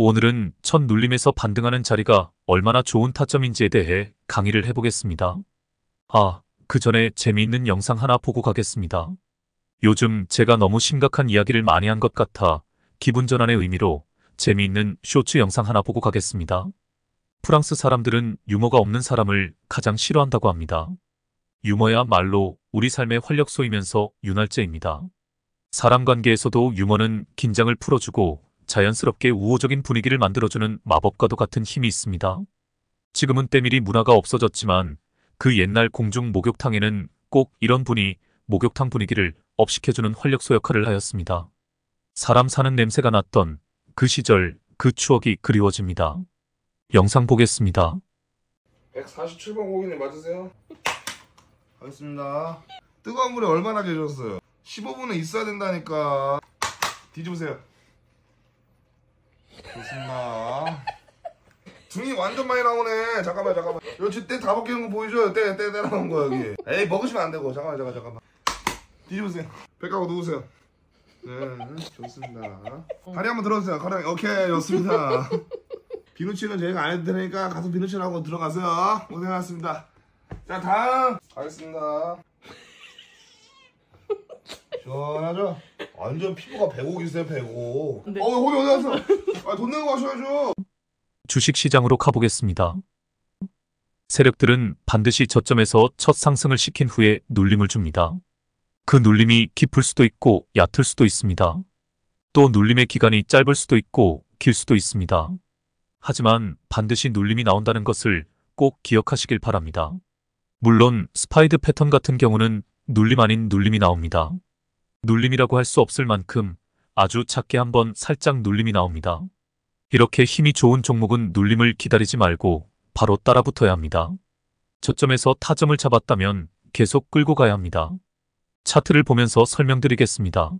오늘은 첫 눌림에서 반등하는 자리가 얼마나 좋은 타점인지에 대해 강의를 해보겠습니다. 그 전에 재미있는 영상 하나 보고 가겠습니다. 요즘 제가 너무 심각한 이야기를 많이 한 것 같아 기분 전환의 의미로 재미있는 쇼츠 영상 하나 보고 가겠습니다. 프랑스 사람들은 유머가 없는 사람을 가장 싫어한다고 합니다. 유머야말로 우리 삶의 활력소이면서 윤활제입니다. 사람 관계에서도 유머는 긴장을 풀어주고 자연스럽게 우호적인 분위기를 만들어주는 마법과도 같은 힘이 있습니다. 지금은 때밀이 문화가 없어졌지만 그 옛날 공중 목욕탕에는 꼭 이런 분이 목욕탕 분위기를 업시켜주는 활력소 역할을 하였습니다. 사람 사는 냄새가 났던 그 시절, 그 추억이 그리워집니다. 영상 보겠습니다. 147번 고객님 맞으세요? 알겠습니다. 뜨거운 물에 얼마나 계셨어요? 15분은 있어야 된다니까. 뒤집으세요. 좋습니다. 등이 완전 많이 나오네. 잠깐만. 여기 지금 때 다 벗기는 거 보이죠? 때 나온 거 여기. 에이 먹으시면 안 되고. 잠깐만. 뒤집으세요. 배 까고 누우세요. 네, 좋습니다. 다리 한번 들어주세요. 오케이, 좋습니다. 비누칠은 저희가 안 해도 되니까 가서 비누칠하고 들어가세요. 고생하셨습니다. 자, 다음 가겠습니다. 시원하죠? 완전 피부가 105기세요, 105. 네. 거기 어디 갔어? 돈 내고 가셔야죠. 주식시장으로 가보겠습니다. 세력들은 반드시 저점에서 첫 상승을 시킨 후에 눌림을 줍니다. 그 눌림이 깊을 수도 있고 얕을 수도 있습니다. 또 눌림의 기간이 짧을 수도 있고 길 수도 있습니다. 하지만 반드시 눌림이 나온다는 것을 꼭 기억하시길 바랍니다. 물론 스파이드 패턴 같은 경우는 눌림 아닌 눌림이 나옵니다. 눌림이라고 할 수 없을 만큼 아주 작게 한번 살짝 눌림이 나옵니다. 이렇게 힘이 좋은 종목은 눌림을 기다리지 말고 바로 따라붙어야 합니다. 저점에서 타점을 잡았다면 계속 끌고 가야 합니다. 차트를 보면서 설명드리겠습니다.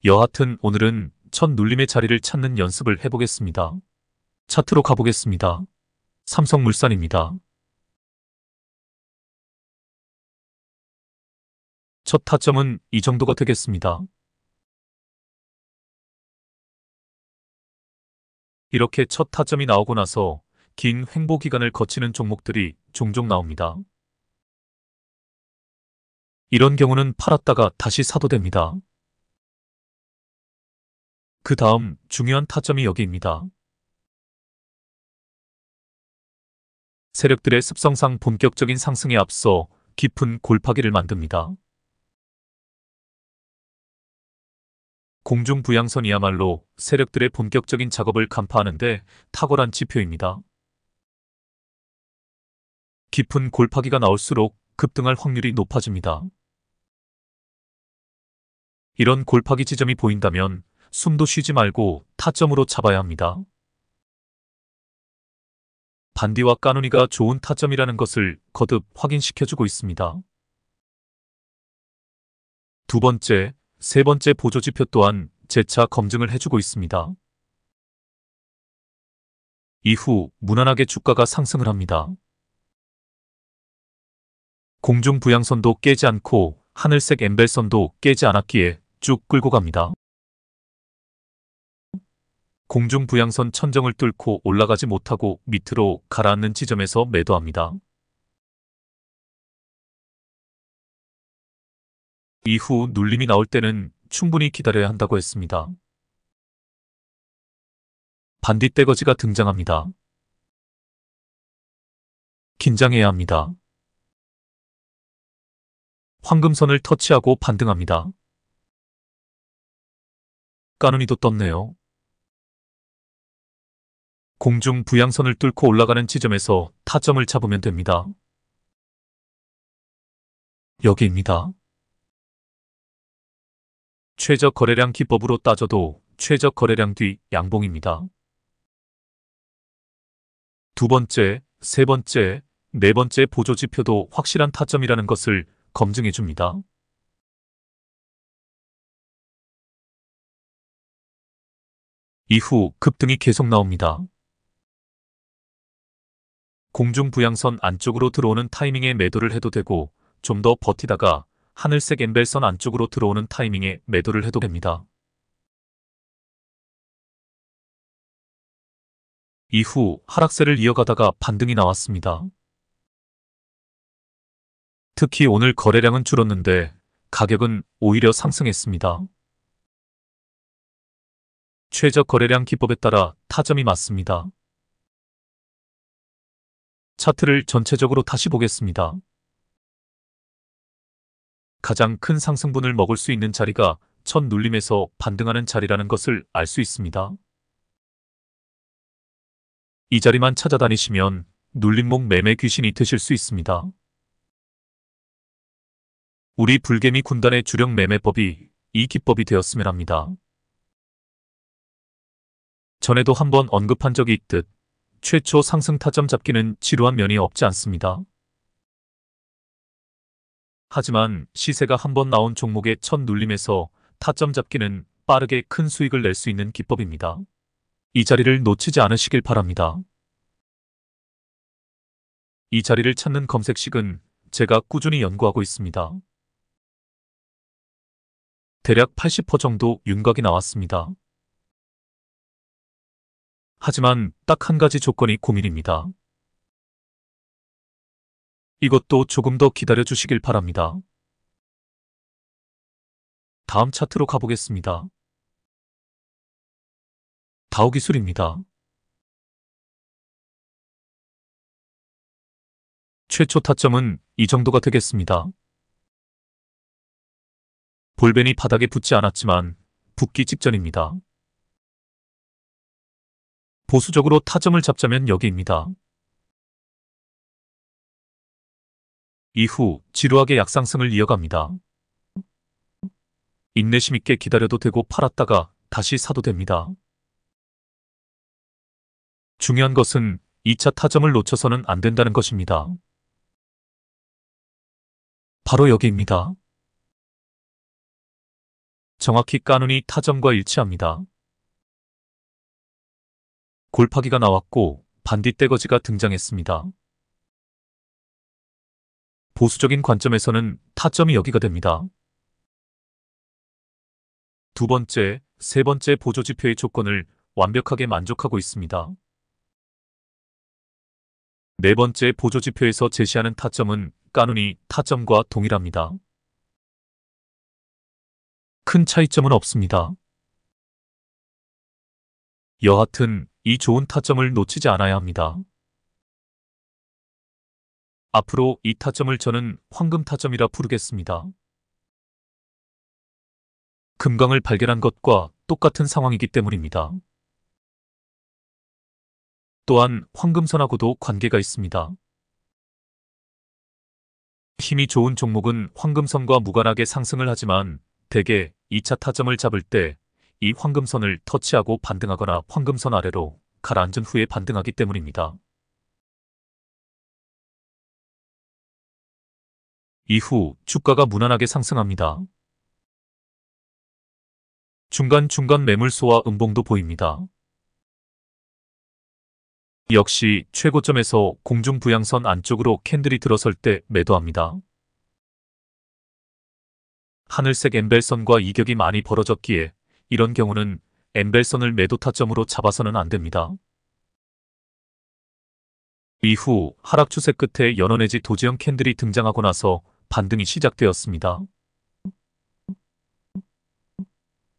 여하튼 오늘은 첫 눌림의 자리를 찾는 연습을 해보겠습니다. 차트로 가보겠습니다. 삼성물산입니다. 첫 타점은 이 정도가 되겠습니다. 이렇게 첫 타점이 나오고 나서 긴 횡보 기간을 거치는 종목들이 종종 나옵니다. 이런 경우는 팔았다가 다시 사도 됩니다. 그 다음 중요한 타점이 여기입니다. 세력들의 습성상 본격적인 상승에 앞서 깊은 골파기를 만듭니다. 공중부양선이야말로 세력들의 본격적인 작업을 간파하는데 탁월한 지표입니다. 깊은 골파기가 나올수록 급등할 확률이 높아집니다. 이런 골파기 지점이 보인다면 숨도 쉬지 말고 타점으로 잡아야 합니다. 반디와 까누니가 좋은 타점이라는 것을 거듭 확인시켜주고 있습니다. 두 번째, 세 번째 보조지표 또한 재차 검증을 해주고 있습니다. 이후 무난하게 주가가 상승을 합니다. 공중부양선도 깨지 않고 하늘색 엠벨선도 깨지 않았기에 쭉 끌고 갑니다. 공중부양선 천정을 뚫고 올라가지 못하고 밑으로 가라앉는 지점에서 매도합니다. 이후 눌림이 나올 때는 충분히 기다려야 한다고 했습니다. 반디 떼거지가 등장합니다. 긴장해야 합니다. 황금선을 터치하고 반등합니다. 까누니도 떴네요. 공중 부양선을 뚫고 올라가는 지점에서 타점을 잡으면 됩니다. 여기입니다. 최저 거래량 기법으로 따져도 최저 거래량 뒤 양봉입니다. 두 번째, 세 번째, 네 번째 보조지표도 확실한 타점이라는 것을 검증해 줍니다. 이후 급등이 계속 나옵니다. 공중부양선 안쪽으로 들어오는 타이밍에 매도를 해도 되고 좀 더 버티다가 하늘색 엠벨선 안쪽으로 들어오는 타이밍에 매도를 해도 됩니다. 이후 하락세를 이어가다가 반등이 나왔습니다. 특히 오늘 거래량은 줄었는데 가격은 오히려 상승했습니다. 최저 거래량 기법에 따라 타점이 맞습니다. 차트를 전체적으로 다시 보겠습니다. 가장 큰 상승분을 먹을 수 있는 자리가 첫 눌림에서 반등하는 자리라는 것을 알 수 있습니다. 이 자리만 찾아다니시면 눌림목 매매 귀신이 되실 수 있습니다. 우리 불개미 군단의 주력 매매법이 이 기법이 되었으면 합니다. 전에도 한번 언급한 적이 있듯 최초 상승 타점 잡기는 지루한 면이 없지 않습니다. 하지만 시세가 한번 나온 종목의 첫 눌림에서 타점 잡기는 빠르게 큰 수익을 낼 수 있는 기법입니다. 이 자리를 놓치지 않으시길 바랍니다. 이 자리를 찾는 검색식은 제가 꾸준히 연구하고 있습니다. 대략 80% 정도 윤곽이 나왔습니다. 하지만 딱 한 가지 조건이 고민입니다. 이것도 조금 더 기다려 주시길 바랍니다. 다음 차트로 가보겠습니다. 다우기술입니다. 최초 타점은 이 정도가 되겠습니다. 볼벤이 바닥에 붙지 않았지만 붙기 직전입니다. 보수적으로 타점을 잡자면 여기입니다. 이후 지루하게 약상승을 이어갑니다. 인내심 있게 기다려도 되고 팔았다가 다시 사도 됩니다. 중요한 것은 2차 타점을 놓쳐서는 안 된다는 것입니다. 바로 여기입니다. 정확히 까눈이 타점과 일치합니다. 골파기가 나왔고 반디 떼거지가 등장했습니다. 보수적인 관점에서는 타점이 여기가 됩니다. 두 번째, 세 번째 보조지표의 조건을 완벽하게 만족하고 있습니다. 네 번째 보조지표에서 제시하는 타점은 까눈이 타점과 동일합니다. 큰 차이점은 없습니다. 여하튼 이 좋은 타점을 놓치지 않아야 합니다. 앞으로 이 타점을 저는 황금 타점이라 부르겠습니다. 금강을 발견한 것과 똑같은 상황이기 때문입니다. 또한 황금선하고도 관계가 있습니다. 힘이 좋은 종목은 황금선과 무관하게 상승을 하지만 대개 2차 타점을 잡을 때 이 황금선을 터치하고 반등하거나 황금선 아래로 가라앉은 후에 반등하기 때문입니다. 이후 주가가 무난하게 상승합니다. 중간중간 매물소와 음봉도 보입니다. 역시 최고점에서 공중부양선 안쪽으로 캔들이 들어설 때 매도합니다. 하늘색 엠벨선과 이격이 많이 벌어졌기에 이런 경우는 엠벨선을 매도 타점으로 잡아서는 안 됩니다. 이후 하락 추세 끝에 연어 내지 도지형 캔들이 등장하고 나서 반등이 시작되었습니다.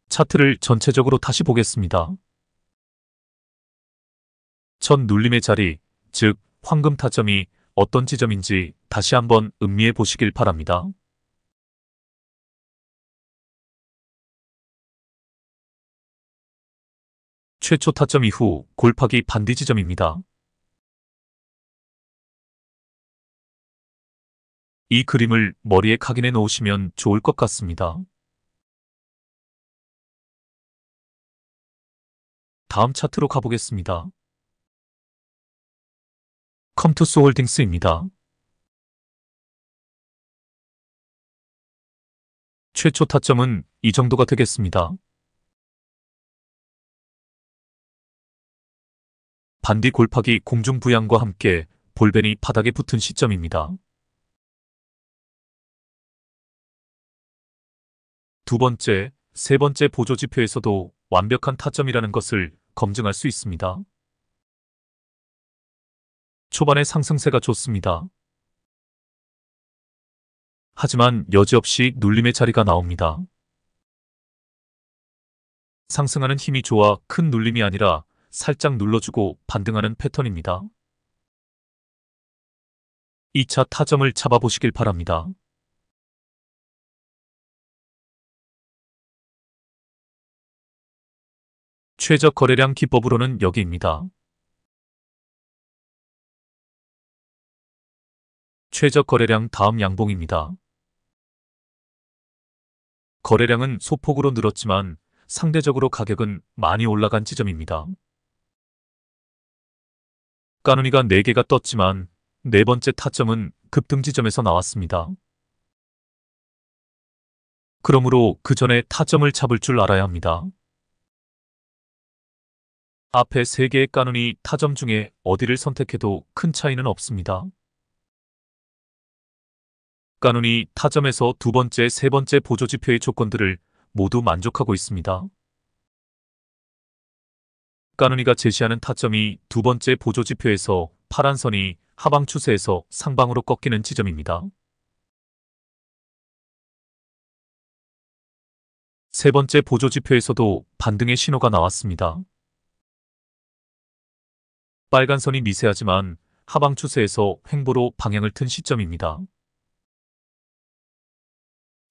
차트를 전체적으로 다시 보겠습니다. 첫 눌림의 자리, 즉 황금 타점이 어떤 지점인지 다시 한번 음미해 보시길 바랍니다. 최초 타점 이후 골파기 반디 지점입니다. 이 그림을 머리에 각인해 놓으시면 좋을 것 같습니다. 다음 차트로 가보겠습니다. 컴투스 홀딩스입니다. 최초 타점은 이 정도가 되겠습니다. 반디 골파기 공중부양과 함께 볼벤이 바닥에 붙은 시점입니다. 두 번째, 세 번째 보조지표에서도 완벽한 타점이라는 것을 검증할 수 있습니다. 초반의 상승세가 좋습니다. 하지만 여지없이 눌림의 자리가 나옵니다. 상승하는 힘이 좋아 큰 눌림이 아니라 살짝 눌러주고 반등하는 패턴입니다. 2차 타점을 잡아보시길 바랍니다. 최적 거래량 기법으로는 여기입니다. 최적 거래량 다음 양봉입니다. 거래량은 소폭으로 늘었지만 상대적으로 가격은 많이 올라간 지점입니다. 까누니가 4개가 떴지만 네 번째 타점은 급등 지점에서 나왔습니다. 그러므로 그 전에 타점을 잡을 줄 알아야 합니다. 앞에 3개의 까누니 타점 중에 어디를 선택해도 큰 차이는 없습니다. 까누니 타점에서 두 번째, 세 번째 보조지표의 조건들을 모두 만족하고 있습니다. 까누니가 제시하는 타점이 두 번째 보조지표에서 파란 선이 하방 추세에서 상방으로 꺾이는 지점입니다. 세 번째 보조지표에서도 반등의 신호가 나왔습니다. 빨간 선이 미세하지만 하방 추세에서 횡보로 방향을 튼 시점입니다.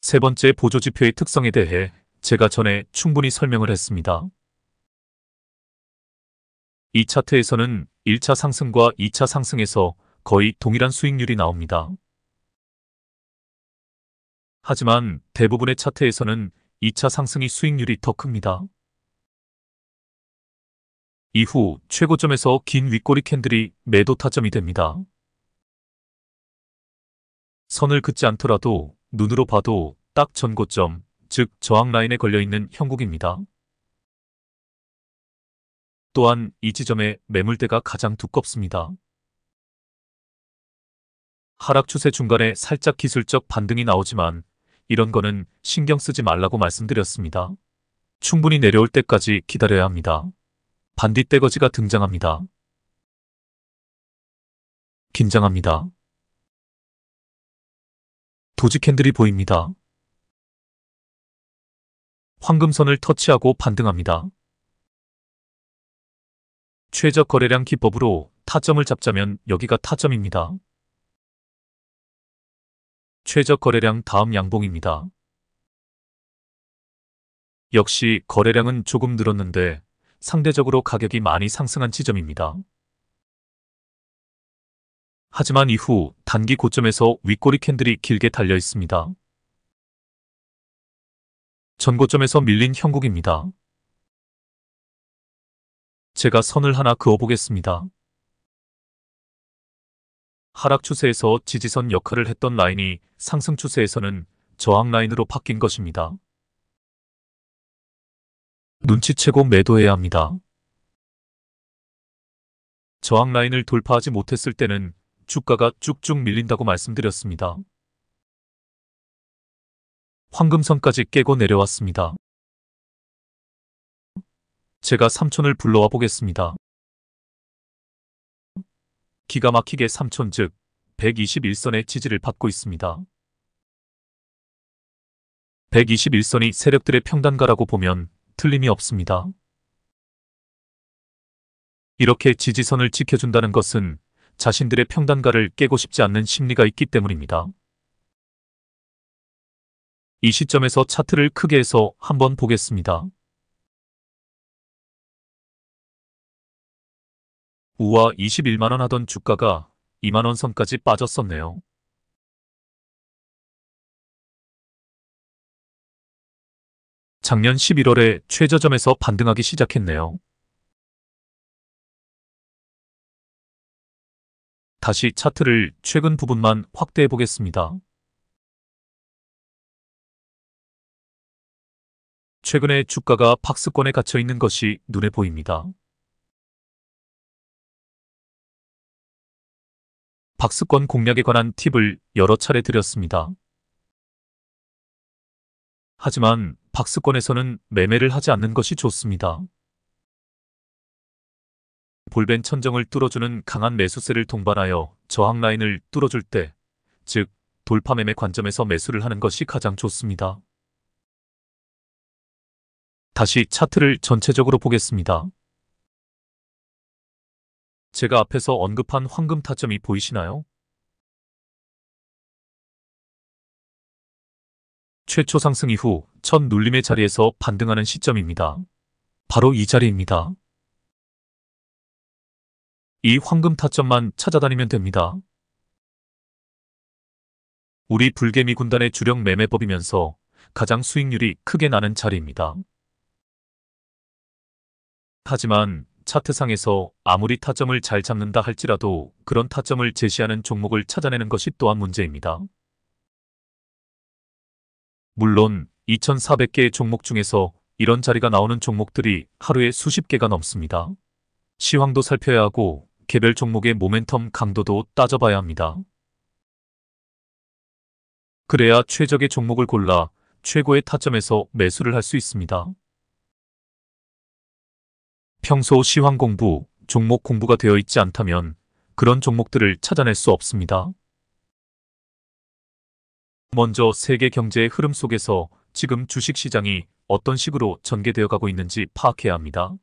세 번째 보조지표의 특성에 대해 제가 전에 충분히 설명을 했습니다. 이 차트에서는 1차 상승과 2차 상승에서 거의 동일한 수익률이 나옵니다. 하지만 대부분의 차트에서는 2차 상승이 수익률이 더 큽니다. 이후 최고점에서 긴 윗꼬리 캔들이 매도 타점이 됩니다. 선을 긋지 않더라도 눈으로 봐도 딱 전고점, 즉 저항 라인에 걸려있는 형국입니다. 또한 이 지점에 매물대가 가장 두껍습니다. 하락 추세 중간에 살짝 기술적 반등이 나오지만 이런 거는 신경 쓰지 말라고 말씀드렸습니다. 충분히 내려올 때까지 기다려야 합니다. 반디 떼거지가 등장합니다. 긴장합니다. 도지 캔들이 보입니다. 황금선을 터치하고 반등합니다. 최적 거래량 기법으로 타점을 잡자면 여기가 타점입니다. 최적 거래량 다음 양봉입니다. 역시 거래량은 조금 늘었는데 상대적으로 가격이 많이 상승한 지점입니다. 하지만 이후 단기 고점에서 윗꼬리 캔들이 길게 달려 있습니다. 전고점에서 밀린 형국입니다. 제가 선을 하나 그어보겠습니다. 하락 추세에서 지지선 역할을 했던 라인이 상승 추세에서는 저항 라인으로 바뀐 것입니다. 눈치채고 매도해야 합니다. 저항 라인을 돌파하지 못했을 때는 주가가 쭉쭉 밀린다고 말씀드렸습니다. 황금선까지 깨고 내려왔습니다. 제가 삼촌을 불러와 보겠습니다. 기가 막히게 삼촌 즉 121선의 지지를 받고 있습니다. 121선이 세력들의 평단가라고 보면 틀림이 없습니다. 이렇게 지지선을 지켜준다는 것은 자신들의 평단가를 깨고 싶지 않는 심리가 있기 때문입니다. 이 시점에서 차트를 크게 해서 한번 보겠습니다. 우와 21만원 하던 주가가 2만원 선까지 빠졌었네요. 작년 11월에 최저점에서 반등하기 시작했네요. 다시 차트를 최근 부분만 확대해 보겠습니다. 최근에 주가가 박스권에 갇혀 있는 것이 눈에 보입니다. 박스권 공략에 관한 팁을 여러 차례 드렸습니다. 하지만 박스권에서는 매매를 하지 않는 것이 좋습니다. 볼벤 천정을 뚫어주는 강한 매수세를 동반하여 저항 라인을 뚫어줄 때, 즉 돌파 매매 관점에서 매수를 하는 것이 가장 좋습니다. 다시 차트를 전체적으로 보겠습니다. 제가 앞에서 언급한 황금 타점이 보이시나요? 최초 상승 이후 첫 눌림의 자리에서 반등하는 시점입니다. 바로 이 자리입니다. 이 황금 타점만 찾아다니면 됩니다. 우리 불개미 군단의 주력 매매법이면서 가장 수익률이 크게 나는 자리입니다. 하지만 차트상에서 아무리 타점을 잘 잡는다 할지라도 그런 타점을 제시하는 종목을 찾아내는 것이 또한 문제입니다. 물론 2,400개의 종목 중에서 이런 자리가 나오는 종목들이 하루에 수십 개가 넘습니다. 시황도 살펴야 하고 개별 종목의 모멘텀 강도도 따져봐야 합니다. 그래야 최적의 종목을 골라 최고의 타점에서 매수를 할 수 있습니다. 평소 시황 공부, 종목 공부가 되어 있지 않다면 그런 종목들을 찾아낼 수 없습니다. 먼저 세계 경제의 흐름 속에서 지금 주식시장이 어떤 식으로 전개되어 가고 있는지 파악해야 합니다.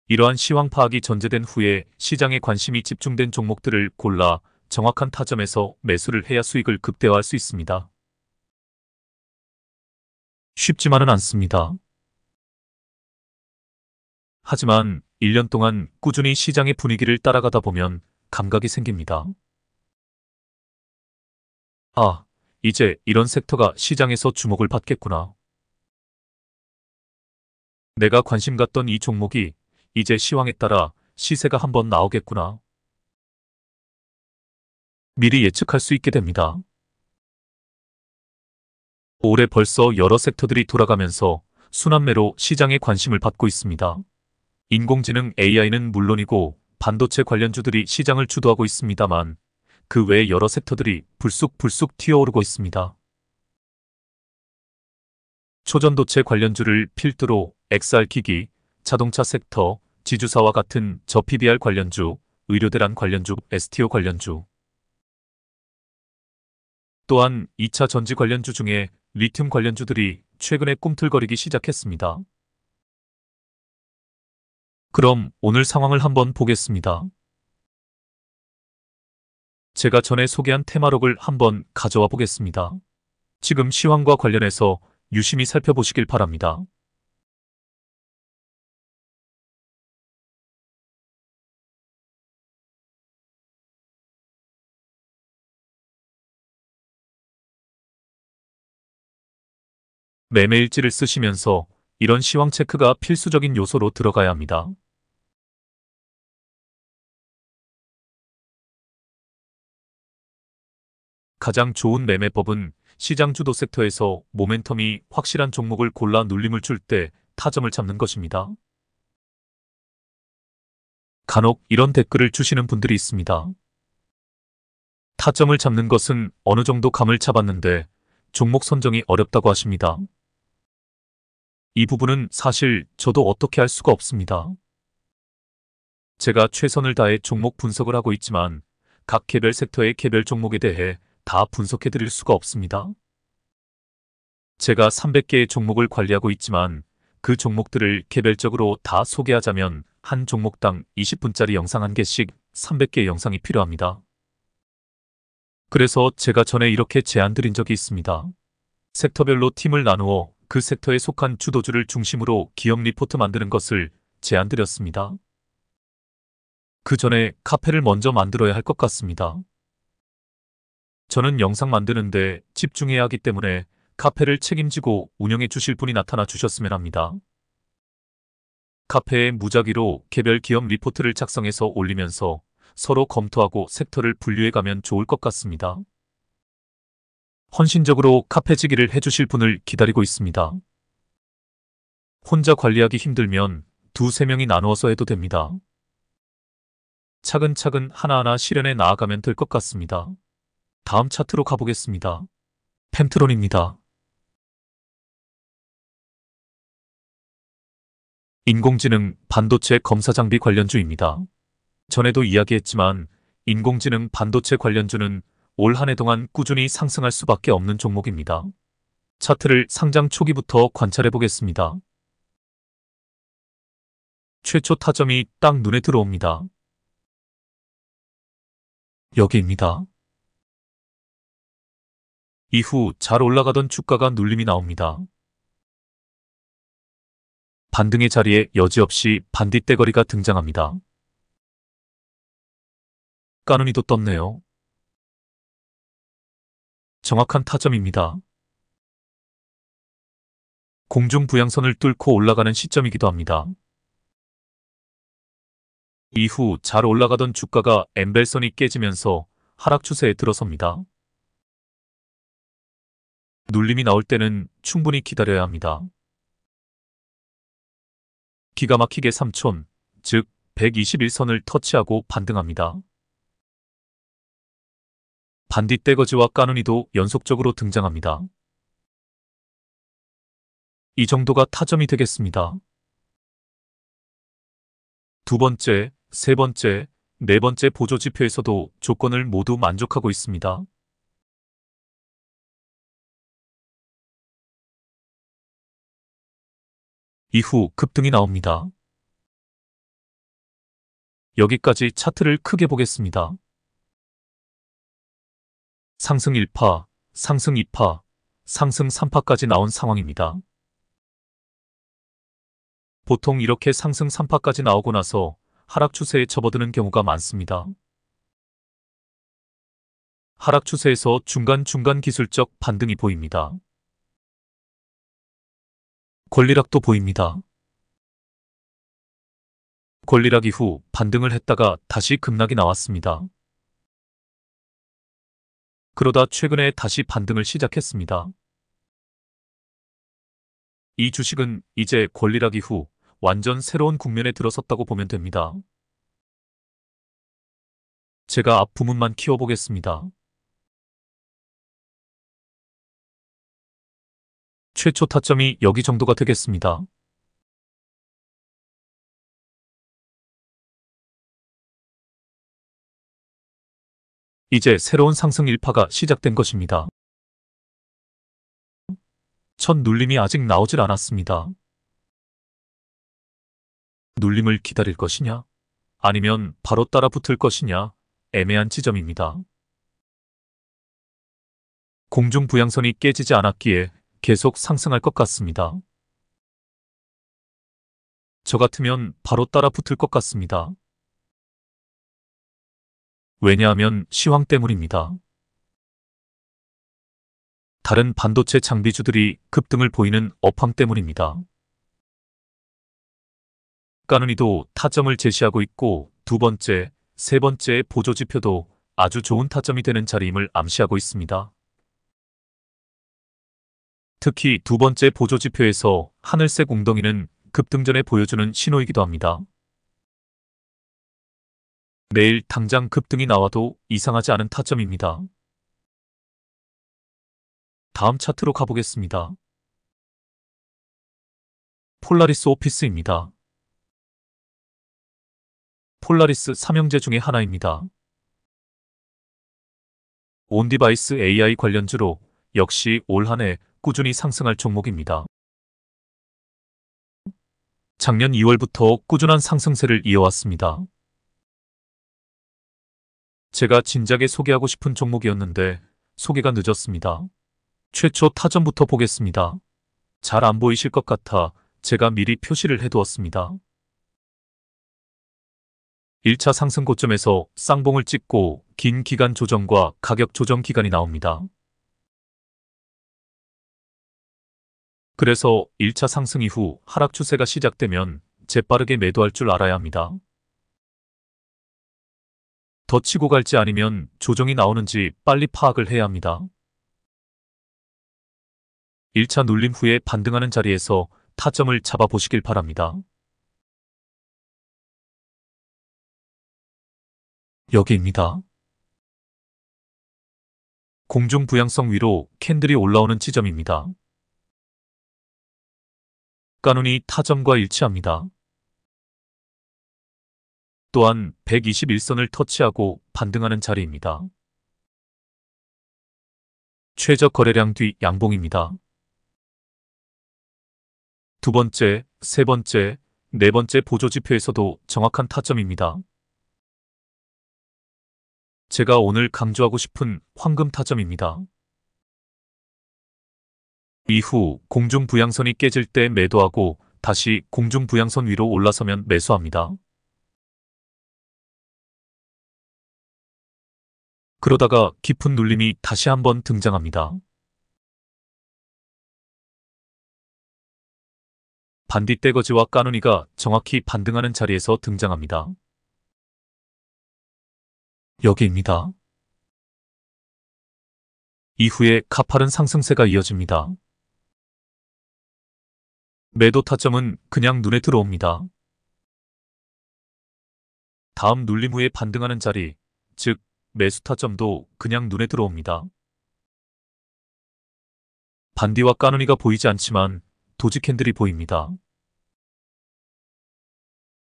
이러한 시황 파악이 전제된 후에 시장에 관심이 집중된 종목들을 골라 정확한 타점에서 매수를 해야 수익을 극대화할 수 있습니다. 쉽지만은 않습니다. 하지만 1년 동안 꾸준히 시장의 분위기를 따라가다 보면 감각이 생깁니다. 아, 이제 이런 섹터가 시장에서 주목을 받겠구나. 내가 관심 갖던 이 종목이 이제 시황에 따라 시세가 한번 나오겠구나. 미리 예측할 수 있게 됩니다. 올해 벌써 여러 섹터들이 돌아가면서 순환매로 시장의 관심을 받고 있습니다. 인공지능 AI는 물론이고 반도체 관련주들이 시장을 주도하고 있습니다만 그 외에 여러 섹터들이 불쑥불쑥 튀어오르고 있습니다. 초전도체 관련주를 필두로 XR기기, 자동차 섹터, 지주사와 같은 저PBR 관련주, 의료대란 관련주, STO 관련주, 또한 2차 전지 관련주 중에 리튬 관련주들이 최근에 꿈틀거리기 시작했습니다. 그럼 오늘 상황을 한번 보겠습니다. 제가 전에 소개한 테마록을 한번 가져와 보겠습니다. 지금 시황과 관련해서 유심히 살펴보시길 바랍니다. 매매일지를 쓰시면서 이런 시황 체크가 필수적인 요소로 들어가야 합니다. 가장 좋은 매매법은 시장 주도 섹터에서 모멘텀이 확실한 종목을 골라 눌림을 줄 때 타점을 잡는 것입니다. 간혹 이런 댓글을 주시는 분들이 있습니다. 타점을 잡는 것은 어느 정도 감을 잡았는데 종목 선정이 어렵다고 하십니다. 이 부분은 사실 저도 어떻게 할 수가 없습니다. 제가 최선을 다해 종목 분석을 하고 있지만 각 개별 섹터의 개별 종목에 대해 다 분석해 드릴 수가 없습니다. 제가 300개의 종목을 관리하고 있지만 그 종목들을 개별적으로 다 소개하자면 한 종목당 20분짜리 영상 한 개씩 300개의 영상이 필요합니다. 그래서 제가 전에 이렇게 제안 드린 적이 있습니다. 섹터별로 팀을 나누어 그 섹터에 속한 주도주를 중심으로 기업 리포트 만드는 것을 제안 드렸습니다. 그 전에 카페를 먼저 만들어야 할 것 같습니다. 저는 영상 만드는데 집중해야 하기 때문에 카페를 책임지고 운영해 주실 분이 나타나 주셨으면 합니다. 카페에 무작위로 개별 기업 리포트를 작성해서 올리면서 서로 검토하고 섹터를 분류해 가면 좋을 것 같습니다. 헌신적으로 카페지기를 해주실 분을 기다리고 있습니다. 혼자 관리하기 힘들면 두세 명이 나누어서 해도 됩니다. 차근차근 하나하나 실현해 나아가면 될 것 같습니다. 다음 차트로 가보겠습니다. 펜트론입니다. 인공지능 반도체 검사 장비 관련주입니다. 전에도 이야기했지만 인공지능 반도체 관련주는 올 한 해 동안 꾸준히 상승할 수밖에 없는 종목입니다. 차트를 상장 초기부터 관찰해 보겠습니다. 최초 타점이 딱 눈에 들어옵니다. 여기입니다. 이후 잘 올라가던 주가가 눌림이 나옵니다. 반등의 자리에 여지없이 반딧대거리가 등장합니다. 까누니도 떴네요. 정확한 타점입니다. 공중 부양선을 뚫고 올라가는 시점이기도 합니다. 이후 잘 올라가던 주가가 엠벨선이 깨지면서 하락 추세에 들어섭니다. 눌림이 나올 때는 충분히 기다려야 합니다. 기가 막히게 3촌, 즉 121선을 터치하고 반등합니다. 반딧대거지와 까누니도 연속적으로 등장합니다. 이 정도가 타점이 되겠습니다. 두 번째, 세 번째, 네 번째 보조 지표에서도 조건을 모두 만족하고 있습니다. 이후 급등이 나옵니다. 여기까지 차트를 크게 보겠습니다. 상승 1파, 상승 2파, 상승 3파까지 나온 상황입니다. 보통 이렇게 상승 3파까지 나오고 나서 하락 추세에 접어드는 경우가 많습니다. 하락 추세에서 중간중간 기술적 반등이 보입니다. 권리락도 보입니다. 권리락 이후 반등을 했다가 다시 급락이 나왔습니다. 그러다 최근에 다시 반등을 시작했습니다. 이 주식은 이제 권리락 이후 완전 새로운 국면에 들어섰다고 보면 됩니다. 제가 앞 부문만 키워보겠습니다. 최초 타점이 여기 정도가 되겠습니다. 이제 새로운 상승 1파가 시작된 것입니다. 첫 눌림이 아직 나오질 않았습니다. 눌림을 기다릴 것이냐? 아니면 바로 따라 붙을 것이냐? 애매한 지점입니다. 공중 부양선이 깨지지 않았기에 계속 상승할 것 같습니다. 저 같으면 바로 따라 붙을 것 같습니다. 왜냐하면 시황 때문입니다. 다른 반도체 장비주들이 급등을 보이는 업황 때문입니다. 까누니도 타점을 제시하고 있고 두 번째, 세 번째 보조지표도 아주 좋은 타점이 되는 자리임을 암시하고 있습니다. 특히 두 번째 보조지표에서 하늘색 웅덩이는 급등 전에 보여주는 신호이기도 합니다. 내일 당장 급등이 나와도 이상하지 않은 타점입니다. 다음 차트로 가보겠습니다. 폴라리스 오피스입니다. 폴라리스 삼형제 중에 하나입니다. 온디바이스 AI 관련주로 역시 올 한 해 꾸준히 상승할 종목입니다. 작년 2월부터 꾸준한 상승세를 이어왔습니다. 제가 진작에 소개하고 싶은 종목이었는데 소개가 늦었습니다. 최초 타점부터 보겠습니다. 잘 안 보이실 것 같아 제가 미리 표시를 해두었습니다. 1차 상승 고점에서 쌍봉을 찍고 긴 기간 조정과 가격 조정 기간이 나옵니다. 그래서 1차 상승 이후 하락 추세가 시작되면 재빠르게 매도할 줄 알아야 합니다. 더 치고 갈지 아니면 조정이 나오는지 빨리 파악을 해야 합니다. 1차 눌림 후에 반등하는 자리에서 타점을 잡아보시길 바랍니다. 여기입니다. 공중 부양성 위로 캔들이 올라오는 지점입니다. 까누니 타점과 일치합니다. 또한 121선을 터치하고 반등하는 자리입니다. 최저 거래량 뒤 양봉입니다. 두 번째, 세 번째, 네 번째 보조지표에서도 정확한 타점입니다. 제가 오늘 강조하고 싶은 황금 타점입니다. 이후 공중부양선이 깨질 때 매도하고 다시 공중부양선 위로 올라서면 매수합니다. 그러다가 깊은 눌림이 다시 한번 등장합니다. 반디 떼거지와 까누니가 정확히 반등하는 자리에서 등장합니다. 여기입니다. 이후에 가파른 상승세가 이어집니다. 매도 타점은 그냥 눈에 들어옵니다. 다음 눌림 후에 반등하는 자리, 즉 매수 타점도 그냥 눈에 들어옵니다. 반디와 까누니가 보이지 않지만 도지 캔들이 보입니다.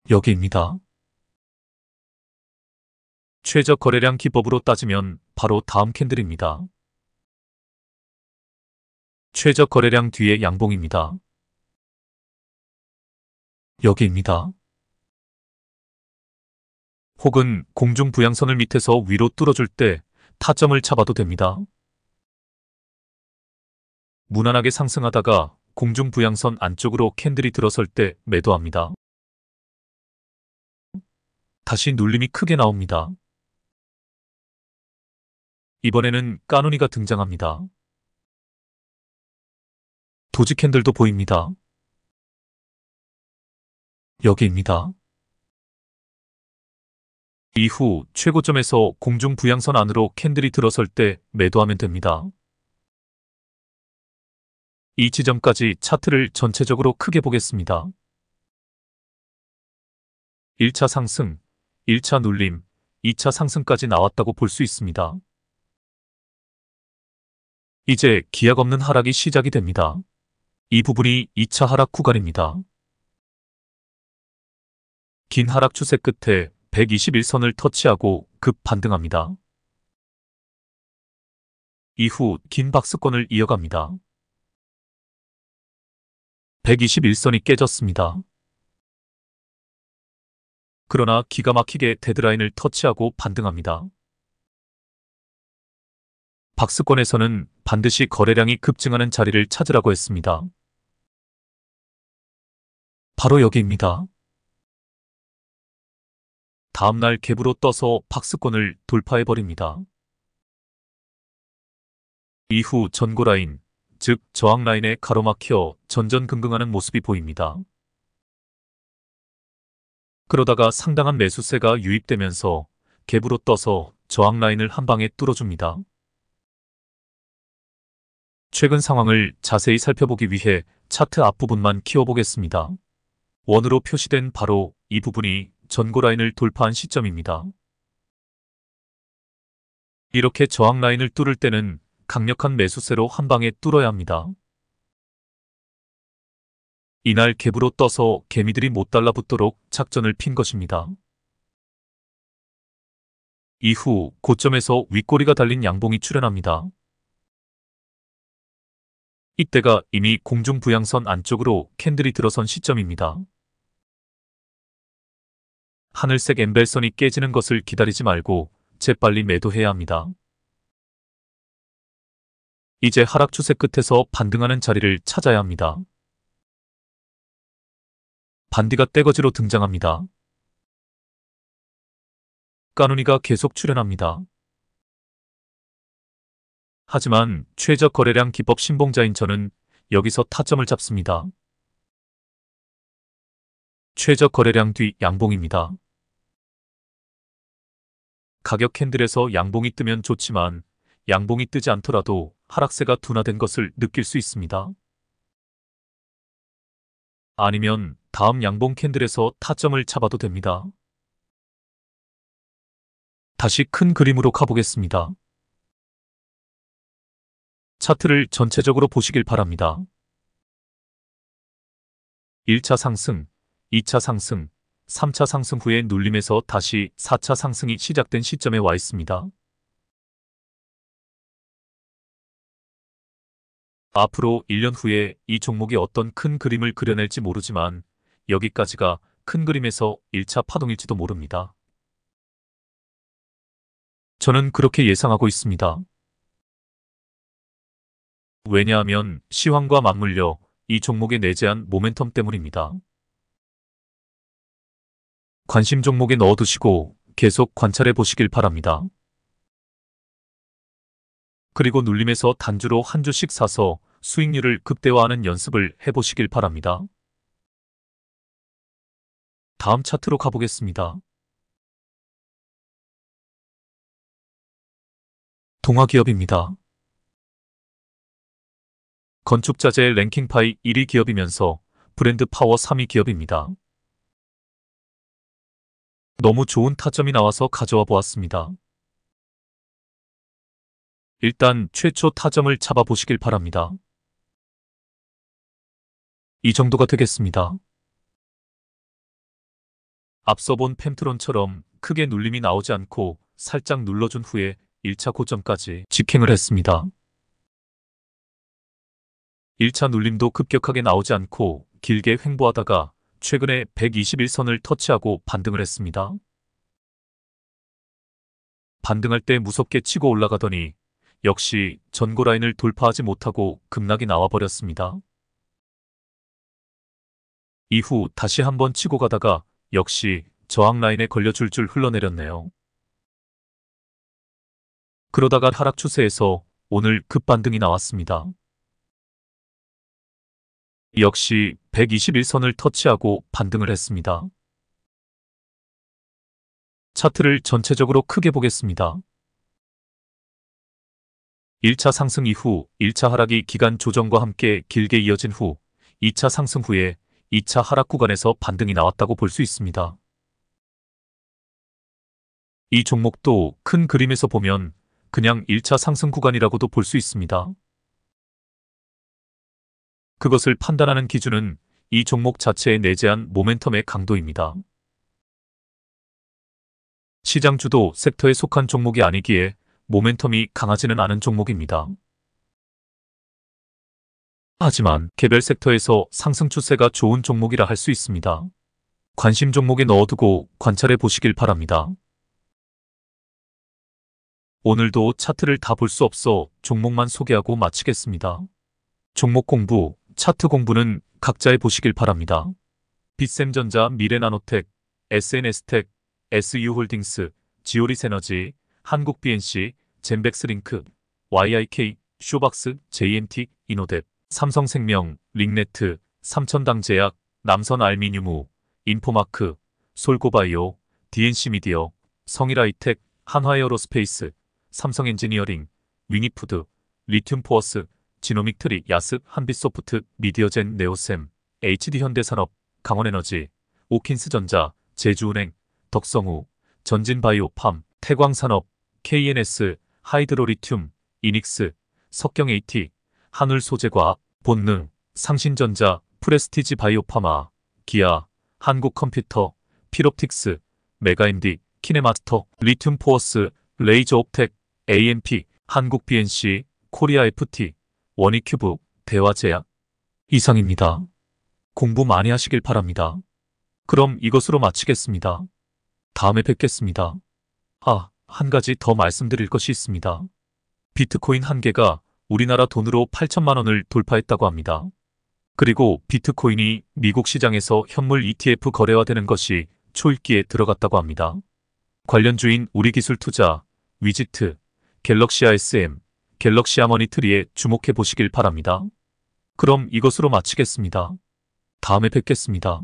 여기입니다. 최저 거래량 기법으로 따지면 바로 다음 캔들입니다. 최저 거래량 뒤에 양봉입니다. 여기입니다. 혹은 공중부양선을 밑에서 위로 뚫어줄 때 타점을 잡아도 됩니다. 무난하게 상승하다가 공중부양선 안쪽으로 캔들이 들어설 때 매도합니다. 다시 눌림이 크게 나옵니다. 이번에는 까누니가 등장합니다. 도지 캔들도 보입니다. 여기입니다. 이후 최고점에서 공중부양선 안으로 캔들이 들어설 때 매도하면 됩니다. 이 지점까지 차트를 전체적으로 크게 보겠습니다. 1차 상승, 1차 눌림, 2차 상승까지 나왔다고 볼 수 있습니다. 이제 기약 없는 하락이 시작이 됩니다. 이 부분이 2차 하락 구간입니다. 긴 하락 추세 끝에 121선을 터치하고 급 반등합니다. 이후 긴 박스권을 이어갑니다. 121선이 깨졌습니다. 그러나 기가 막히게 데드라인을 터치하고 반등합니다. 박스권에서는 반드시 거래량이 급증하는 자리를 찾으라고 했습니다. 바로 여기입니다. 다음날 갭으로 떠서 박스권을 돌파해버립니다. 이후 전고라인, 즉 저항라인에 가로막혀 전전긍긍하는 모습이 보입니다. 그러다가 상당한 매수세가 유입되면서 갭으로 떠서 저항라인을 한 방에 뚫어줍니다. 최근 상황을 자세히 살펴보기 위해 차트 앞부분만 키워보겠습니다. 원으로 표시된 바로 이 부분이 전고라인을 돌파한 시점입니다. 이렇게 저항라인을 뚫을 때는 강력한 매수세로 한 방에 뚫어야 합니다. 이날 갭으로 떠서 개미들이 못 달라붙도록 작전을 핀 것입니다. 이후 고점에서 윗꼬리가 달린 양봉이 출현합니다. 이때가 이미 공중부양선 안쪽으로 캔들이 들어선 시점입니다. 하늘색 엠벨선이 깨지는 것을 기다리지 말고 재빨리 매도해야 합니다. 이제 하락 추세 끝에서 반등하는 자리를 찾아야 합니다. 반디가 떼거지로 등장합니다. 까누니가 계속 출현합니다. 하지만 최저 거래량 기법 신봉자인 저는 여기서 타점을 잡습니다. 최저 거래량 뒤 양봉입니다. 가격 캔들에서 양봉이 뜨면 좋지만 양봉이 뜨지 않더라도 하락세가 둔화된 것을 느낄 수 있습니다. 아니면 다음 양봉 캔들에서 타점을 잡아도 됩니다. 다시 큰 그림으로 가보겠습니다. 차트를 전체적으로 보시길 바랍니다. 1차 상승, 2차 상승, 3차 상승 후에 눌림에서 다시 4차 상승이 시작된 시점에 와 있습니다. 앞으로 1년 후에 이 종목이 어떤 큰 그림을 그려낼지 모르지만 여기까지가 큰 그림에서 1차 파동일지도 모릅니다. 저는 그렇게 예상하고 있습니다. 왜냐하면 시황과 맞물려 이 종목에 내재한 모멘텀 때문입니다. 관심 종목에 넣어두시고 계속 관찰해 보시길 바랍니다. 그리고 눌림에서 단주로 한 주씩 사서 수익률을 극대화하는 연습을 해보시길 바랍니다. 다음 차트로 가보겠습니다. 동화기업입니다. 건축자재 랭킹파이 1위 기업이면서 브랜드 파워 3위 기업입니다. 너무 좋은 타점이 나와서 가져와 보았습니다. 일단 최초 타점을 잡아보시길 바랍니다. 이 정도가 되겠습니다. 앞서 본 펜트론처럼 크게 눌림이 나오지 않고 살짝 눌러준 후에 1차 고점까지 직행을 했습니다. 1차 눌림도 급격하게 나오지 않고 길게 횡보하다가 최근에 121선을 터치하고 반등을 했습니다. 반등할 때 무섭게 치고 올라가더니 역시 전고 라인을 돌파하지 못하고 급락이 나와버렸습니다. 이후 다시 한번 치고 가다가 역시 저항 라인에 걸려 줄줄 흘러내렸네요. 그러다가 하락 추세에서 오늘 급반등이 나왔습니다. 역시 121선을 터치하고 반등을 했습니다. 차트를 전체적으로 크게 보겠습니다. 1차 상승 이후 1차 하락이 기간 조정과 함께 길게 이어진 후 2차 상승 후에 2차 하락 구간에서 반등이 나왔다고 볼 수 있습니다. 이 종목도 큰 그림에서 보면 그냥 1차 상승 구간이라고도 볼 수 있습니다. 그것을 판단하는 기준은 이 종목 자체에 내재한 모멘텀의 강도입니다. 시장 주도 섹터에 속한 종목이 아니기에 모멘텀이 강하지는 않은 종목입니다. 하지만 개별 섹터에서 상승 추세가 좋은 종목이라 할 수 있습니다. 관심 종목에 넣어두고 관찰해 보시길 바랍니다. 오늘도 차트를 다 볼 수 없어 종목만 소개하고 마치겠습니다. 종목 공부, 차트 공부는 각자 해보시길 바랍니다. 빗샘전자, 미래나노텍, SNS텍, SU홀딩스, 지오리스에너지, 한국BNC, 젠백스링크, YIK, 쇼박스, JMT, 이노뎁, 삼성생명, 링네트, 삼천당제약, 남선알미늄우, 인포마크, 솔고바이오, DNC미디어, 성일하이텍, 한화에어로스페이스, 삼성엔지니어링, 윙이푸드, 리튬포어스, 지노믹트리, 야스, 한빛소프트, 미디어젠, 네오셈, HD현대산업, 강원에너지, 오킨스전자, 제주은행, 덕성우, 전진바이오팜, 태광산업, KNS, 하이드로리튬, 이닉스, 석경AT, 한울소재과학, 본능, 상신전자, 프레스티지 바이오파마, 기아, 한국컴퓨터, 필옵틱스, 메가MD, 키네마스터, 리튬포어스, 레이저옵텍, AMP, 한국BNC, 코리아FT, 원익큐브, 대화제약. 이상입니다. 공부 많이 하시길 바랍니다. 그럼 이것으로 마치겠습니다. 다음에 뵙겠습니다. 한 가지 더 말씀드릴 것이 있습니다. 비트코인 한 개가 우리나라 돈으로 8천만 원을 돌파했다고 합니다. 그리고 비트코인이 미국 시장에서 현물 ETF 거래화되는 것이 초읽기에 들어갔다고 합니다. 관련주인 우리기술투자, 위지트, 갤럭시아 SM, 갤럭시아 머니트리에 주목해 보시길 바랍니다. 그럼 이것으로 마치겠습니다. 다음에 뵙겠습니다.